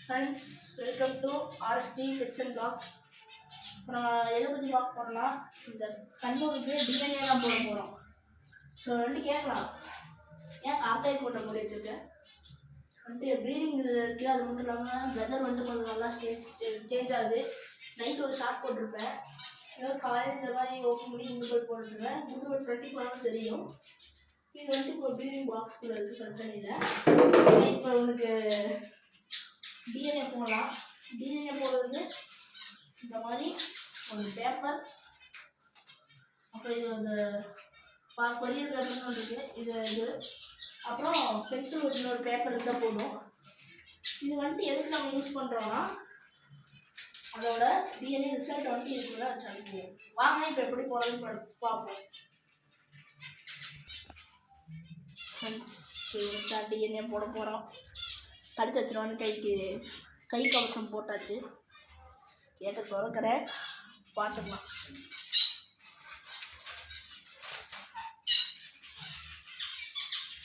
Friends, welcome to RST kitchen blog. இப்போ நம்ம எதை பற்றி பார்க்க போகிறோம்னா, இந்த கண்ணூருக்கு டிஎன்ஏ தான் போட போகிறோம். ஸோ கேட்கலாம், ஏன் காக்காய் போட்ட முடி வச்சுருக்கேன் ப்ரீடிங் இருக்குது. அது மட்டும் இல்லாமல் வெதர் கொஞ்சம் நல்லா சேஞ்ச் ஆகுது. நைட் ஒரு ஷார்ட் போட்டிருப்பேன். காலையில் இந்த மாதிரி ஓப்பன் பண்ணி குண்டு போட்டுருவேன். குண்டு 24 ஹவர்ஸ் தெரியும். இது இப்போ ப்ரீடிங் பாக்ஸில் இருக்குது, பிரச்சனை இல்லை. இப்போ உனக்கு டிஎன்ஏ போடலாம். டிஎன்ஏ போடுறது இந்த மாதிரி ஒரு பேப்பர், அப்புறம் இது அந்த கொரியர் பேப்பர்னு இருக்குது. இது அப்புறம் பென்சில் ஒரு இன்னொரு பேப்பர் இருந்தால் போதும். இது எதுக்கு நம்ம யூஸ் பண்ணுறோன்னா, அதோட டிஎன்ஏ ரிசல்ட் இருக்குல்ல, அனுப்புவோம். வாங்க இப்போ எப்படி போடுறதுன்னு பார்ப்போம். டிஎன்ஏ போட போகிறோம். கடிச்சு வச்சிருவான்னு கை கவசம் போட்டாச்சு. கேட்ட திறக்கிற பார்த்துக்கலாம்.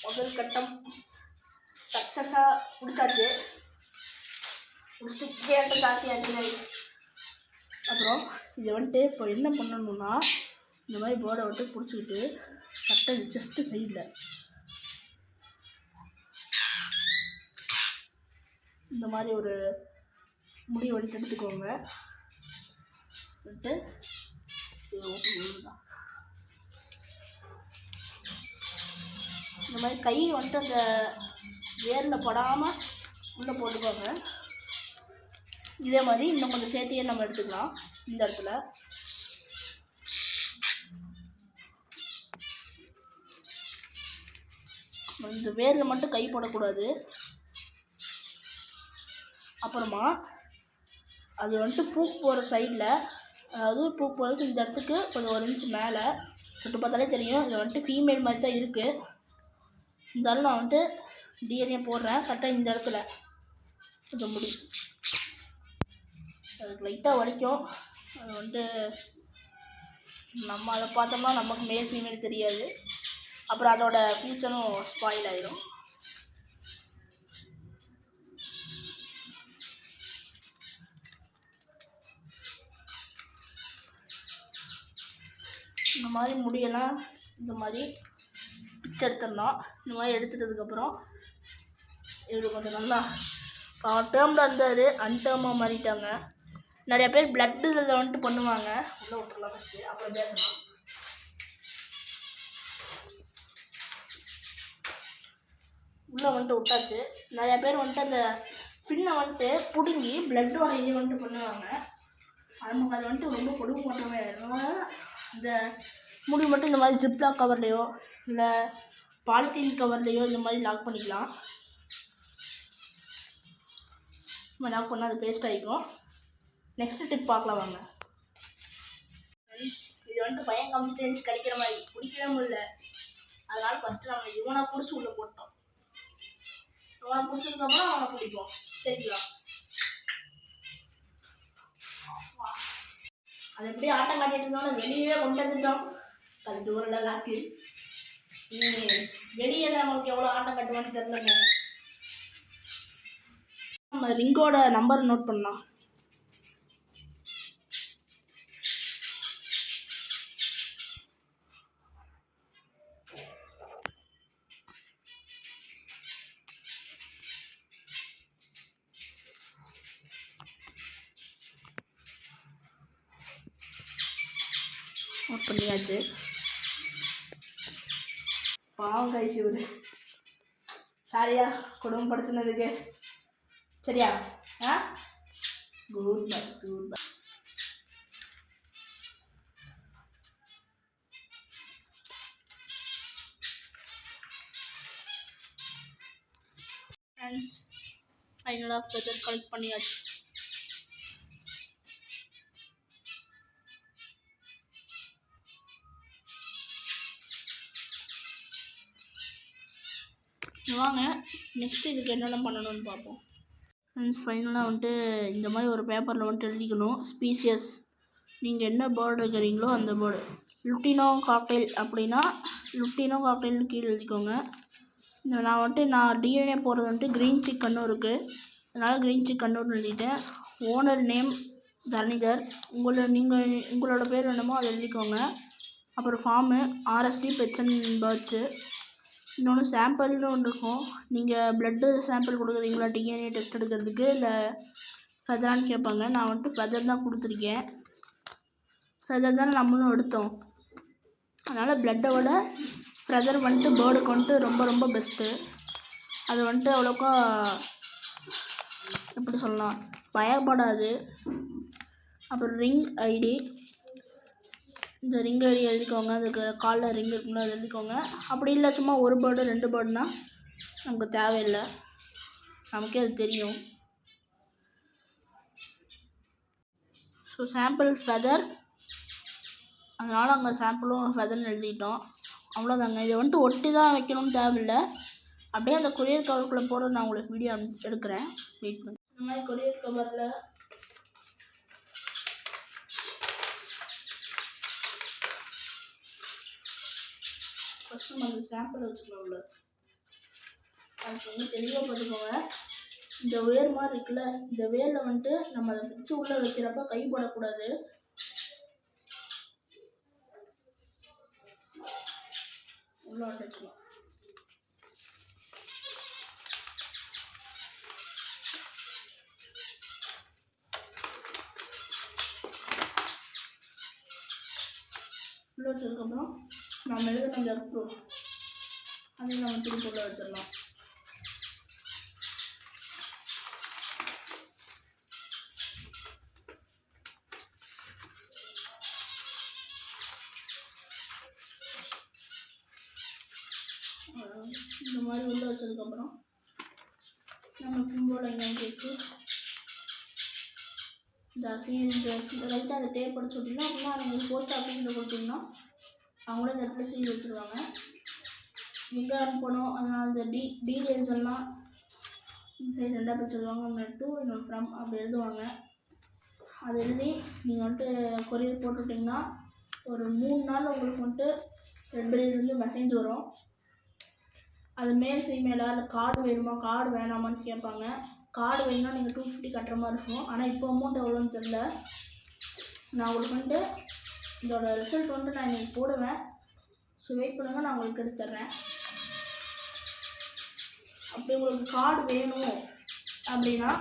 முதல் கட்டம் சக்ஸஸாக முடிச்சாச்சு. முடிச்சுட்டு கேட்ட சாத்தியாச்சு. அப்புறம் இதை இப்போ என்ன பண்ணணும்னா, இந்த மாதிரி போர்டை பிடிச்சிக்கிட்டு சட்டை ஜஸ்ட்டு சைடில் இந்த மாதிரி ஒரு முடி எடுத்துக்கோங்க. இந்த மாதிரி கை அந்த வேரில் படாமல் உள்ளே போட்டுக்கோங்க. இதே மாதிரி இன்னும் கொஞ்சம் சேர்த்தியே நம்ம எடுத்துக்கலாம். இந்த இடத்துல இந்த வேரில் மட்டும் கை போடக்கூடாது. அப்புறமா அது பூ போகிற சைடில், அதாவது பூ போகிறதுக்கு இந்த இடத்துக்கு கொஞ்சம் 1 இன்ச் மேலே தொட்டு பார்த்தாலே தெரியும். இது ஃபீமேல் மாதிரி தான் இருக்குது. இருந்தாலும் நான் டிஎன்ஏ போடுறேன். கரெக்டாக இந்த இடத்துல கொஞ்சம் முடி அதுக்கு லைட்டாக வலிக்கும். அது நம்ம அதை பார்த்தோம்னா நமக்கு மேல் ஃபீமேல் தெரியாது. அப்புறம் அதோட ஃபியூச்சரும் ஸ்பாயில் ஆகிடும். இந்த மாதிரி முடியெல்லாம் இந்த மாதிரி பிச்சை எடுத்துடணும். இந்த மாதிரி எடுத்துட்டதுக்கப்புறம் இவர் கொஞ்சம் நல்லா டேர்மில் இருந்தார், அன்டேர்மாக மாறிட்டாங்க. நிறைய பேர் பிளட்டு இதில் பண்ணுவாங்க. உள்ளே விட்டுருலாம் ஃபஸ்ட்டு, அப்புறம் பேசலாம். உள்ளே விட்டாச்சு. நிறையா பேர் அந்த ஃபின்னை பிடுங்கி பிளட்டோட இது பண்ணுவாங்க. நமக்கு அது ரொம்ப கொடுமை பண்ணுறவே. இந்த முடி மட்டும் இந்த மாதிரி ஜிப்லாக் கவர்லேயோ இல்லை பாலித்தீன் கவர்லேயோ இந்த மாதிரி லாக் பண்ணிக்கலாம். நம்ம லாக் பண்ணால் அது பேஸ்ட் ஆகிக்கும். நெக்ஸ்ட் டிப் பார்க்கலாம் வாங்க. இது பையன் கன்சிஸ்டன்சி கிடைக்கிற மாதிரி பிடிக்கவே முடியல. அதனால் ஃபஸ்ட்டு நம்ம இவனை பிடிச்சி உள்ளே போட்டோம். இவனை பிடிச்சதுக்கப்புறம் அவனை பிடிப்போம். சரிங்களா? அது எப்படியும் ஆட்டம் காட்டிட்டு இருந்தோம்னா வெளியே கொண்டு வந்துட்டோம். அது டோரெல்லாம் லாக்கு. வெளியே நம்மளுக்கு எவ்வளோ ஆட்டம் கட்டுவான்னு தெரியலங்க. நம்ம ரிங்கோட நம்பர் நோட் பண்ணலாம். நோட் பண்ணியாச்சு. பாவம் கைசி ஒரு சாரியா குடும்பப்படுத்தினதுக்கு. சரியா? Good bye. ஃப்ரெண்ட்ஸ், ஃபைனலாக ஃபெதர் கலெக்ட் பண்ணியாச்சு. வாங்க நெக்ஸ்ட்டு இதுக்கு என்னென்ன பண்ணணும்னு பார்ப்போம். ஃப்ரெண்ட்ஸ், ஃபைனலாக இந்த மாதிரி ஒரு பேப்பரில் எழுதிக்கணும். ஸ்பீஷியஸ் நீங்கள் என்ன பேர்டு வைக்கிறீங்களோ அந்த பேர்டு. லுட்டினோ காக்டெயில் அப்படின்னா லுட்டினோ காக்டெயில்னு கீழே எழுதிக்கோங்க. நான் டிஎன்ஏ போடுறது க்ரீன் சிக்கனும் இருக்குது. அதனால் க்ரீன் சிக் கண்டோன்னு எழுதிட்டேன். Owner name Dharanidhar. உங்களோட பேர் வேணுமோ அதை எழுதிக்கோங்க. அப்புறம் farm RST pets and birds. இன்னொன்று சாம்பிள்னு ஒன்று இருக்கும். நீங்கள் ப்ளட்டு சாம்பிள் கொடுக்குறீங்களா டிஎன்ஏ டெஸ்ட் எடுக்கிறதுக்கு, இல்லை ஃபெதரான்னு கேட்பாங்க. நான் வந்துட்டு ஃபெதர் தான் கொடுத்துருக்கேன். ஃபெதர் தான் நம்மளும் எடுத்தோம். அதனால் ப்ளட்டை விட ஃபெதர் வந்துட்டு பேர்டுக்கு வந்துட்டு ரொம்ப ரொம்ப பெஸ்ட்டு. அது வந்துட்டு அவ்வளோக்கா எப்படி சொல்லலாம், பயப்படாது. அப்புறம் ரிங் ஐடி, இந்த ரிங் ஐடி எழுதிக்கோங்க. அதுக்கு காலில் ரிங் இருக்குங்களா அது எழுதிக்கோங்க. அப்படி இல்லை சும்மா ஒரு பேர்டு 2 பேர்டுனா நமக்கு தேவையில்லை, நமக்கே அது தெரியும். ஸோ சாம்பிள் ஃபெதர், அதனால் அங்கே சாம்பிளும் ஃபெதர்னு எழுதிட்டோம். அவ்வளோதாங்க. இதை வந்துட்டு ஒட்டி தான் வைக்கணும்னு தேவையில்லை. அப்படியே அந்த கொரியர் கவருக்குள்ளே போகிற நான் உங்களுக்கு வீடியோ எடுக்கிறேன், வெயிட் பண்ணி. இந்த மாதிரி கொரியர் கவரில் ஃபஸ்ட்டு நம்ம அந்த சாம்பிள் வச்சுக்கலாம். உள்ள அதுக்கு வந்து தெளிவாக பார்த்துக்கோங்க. இந்த வேர் மாதிரி இருக்குல்ல, இந்த வேரில் வந்துட்டு நம்ம அதை பிச்சு உள்ளே வைக்கிறப்ப கை போடக்கூடாது. உள்ள வச்சுக்கலாம். உள்ள வச்சதுக்கப்புறம் நம்ம எழுதுன அந்த ப்ரூஃப் அதையும் நம்ம திருப்பி உள்ள வச்சிடலாம். இந்த மாதிரி உள்ள வச்சதுக்கப்புறம் நம்ம கும்போட இங்கே வச்சு இந்த லைட்டாக அந்த டேப் படிச்சு விட்டிங்கன்னா, அப்படின்னா நீங்கள் போஸ்ட் ஆஃபீஸில் கொடுத்தீங்கன்னா அவங்களே இந்த இடத்துல சீல் வச்சுருவாங்க. எங்கே அனுப்பணும் அதனால் அந்த டீட்டெயில்ஸ் எல்லாம் இந்த சைடு 2 பிரிச்சுருவாங்க. ஒன்று டு இன்னொன்று ஃப்ரம் அப்படி எழுதுவாங்க. அது எழுதி நீங்கள் வந்துட்டு கொரியர் போட்டுவிட்டிங்கன்னா ஒரு 3 நாள் உங்களுக்கு வந்துட்டு ரெட்பெரியிலேருந்து மெசேஜ் வரும். அது மேல் ஃபீமேலாக இல்லை கார்டு வேணுமா கார்டு வேணாமான்னு கேட்பாங்க. கார்டு வேணும்னா நீங்கள் 250 கட்டுற மாதிரி இருக்கும். ஆனால் இப்போ அமௌண்ட் எவ்வளோன்னு தெரில. நான் உங்களுக்கு வந்துட்டு இதோட ரிசல்ட் வந்துட்டு நான் இன்றைக்கி போடுவேன். ஸோ வெயிட் பண்ணுங்கள், நான் உங்களுக்கு எடுத்து தர்றேன். அப்படி உங்களுக்கு கார்டு வேணும் அப்படின்னா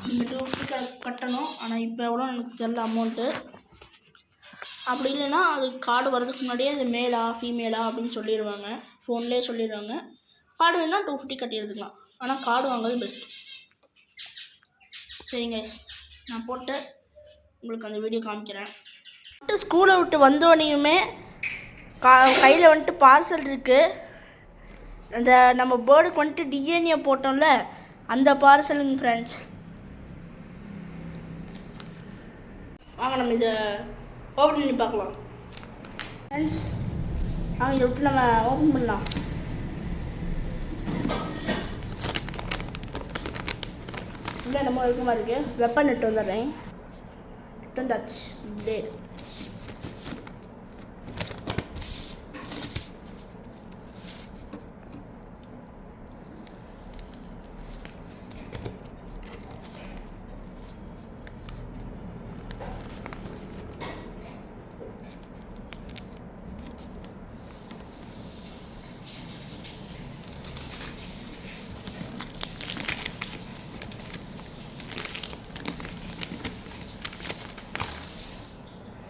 நீங்கள் 250 கட்டணும். ஆனால் இப்போ எவ்வளோ எனக்கு தெரில அமௌண்ட்டு. அப்படி இல்லைன்னா அது கார்டு வரதுக்கு முன்னாடியே அது மேலா ஃபீமேலா அப்படின்னு சொல்லிடுவாங்க, ஃபோன்லேயே சொல்லிடுவாங்க. கார்டு வேணுன்னா 250 கட்டி எடுத்துக்கலாம். ஆனால் கார்டு வாங்குறது பெஸ்ட். சரிங்க, நான் போட்டு உங்களுக்கு அந்த வீடியோ காமிக்கிறேன். ஸ்கூலை விட்டு வந்தோடனையுமே கையில் வந்துட்டு பார்சல் இருக்குது. அந்த நம்ம பேர்டுக்கு வந்துட்டு டிஎன்ஏ போட்டோம்ல அந்த பார்சலுங்க ஃப்ரெண்ட்ஸ். வாங்க நம்ம இதை ஓப்பன் பண்ணி பார்க்கலாம் ஃப்ரெண்ட்ஸ். வாங்க இதை விட்டு நம்ம ஓப்பன் பண்ணலாம். உள்ளே என்னமோ இருக்க மாதிரி இருக்குது. வெப்பன் நெட் வந்துடுறேன். நெட் வந்தாச்சு. Plate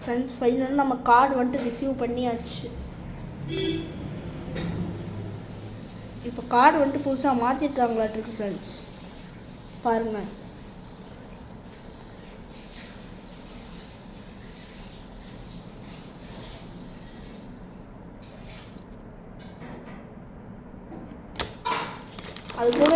friends. ஃபைனலாக நம்ம கார்டு வந்துட்டு ரிசீவ் பண்ணியாச்சு. இப்போ கார்டு வந்துட்டு புதுசாக மாற்றிருக்காங்களாட்டிருக்கு ஃப்ரெண்ட்ஸ், பாருங்கள். அது கூட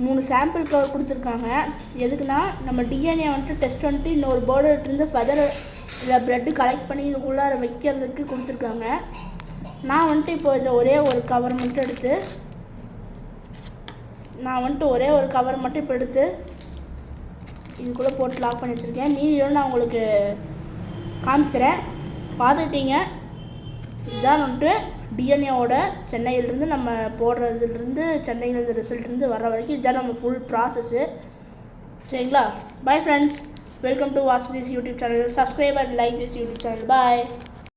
மூணு சாம்பிள் கவர் கொடுத்துருக்காங்க. எதுக்குன்னா நம்ம டிஎன்ஏ வந்துட்டு டெஸ்ட் வந்துட்டு இன்னொரு பேர்டுலேருந்து ஃபெதர் இல்லை ப்ளட்டு கலெக்ட் பண்ணி இதுக்குள்ளார வைக்கிறதுக்கு கொடுத்துருக்காங்க. நான் வந்துட்டு இப்போ இந்த ஒரே ஒரு கவர் மட்டும் எடுத்து நான் வந்துட்டு ஒரே ஒரு கவர் மட்டும் இப்போ எடுத்து இதுக்குள்ளே போட்டு லாக் பண்ணி வச்சுருக்கேன். மீதியோடு நான் உங்களுக்கு காமிக்கிறேன். பார்த்துக்கிட்டீங்க. இதுதான் வந்துட்டு டிஎன்ஏவோட சென்னையிலேருந்து நம்ம போடுறதுலேருந்து சென்னையிலேருந்து ரிசல்ட்லேருந்து வர வரைக்கும் இதுதான் நம்ம ஃபுல் ப்ராசஸ்ஸு. சரிங்களா? Bye friends, welcome to watch this YouTube channel. Subscribe and like this YouTube channel. Bye.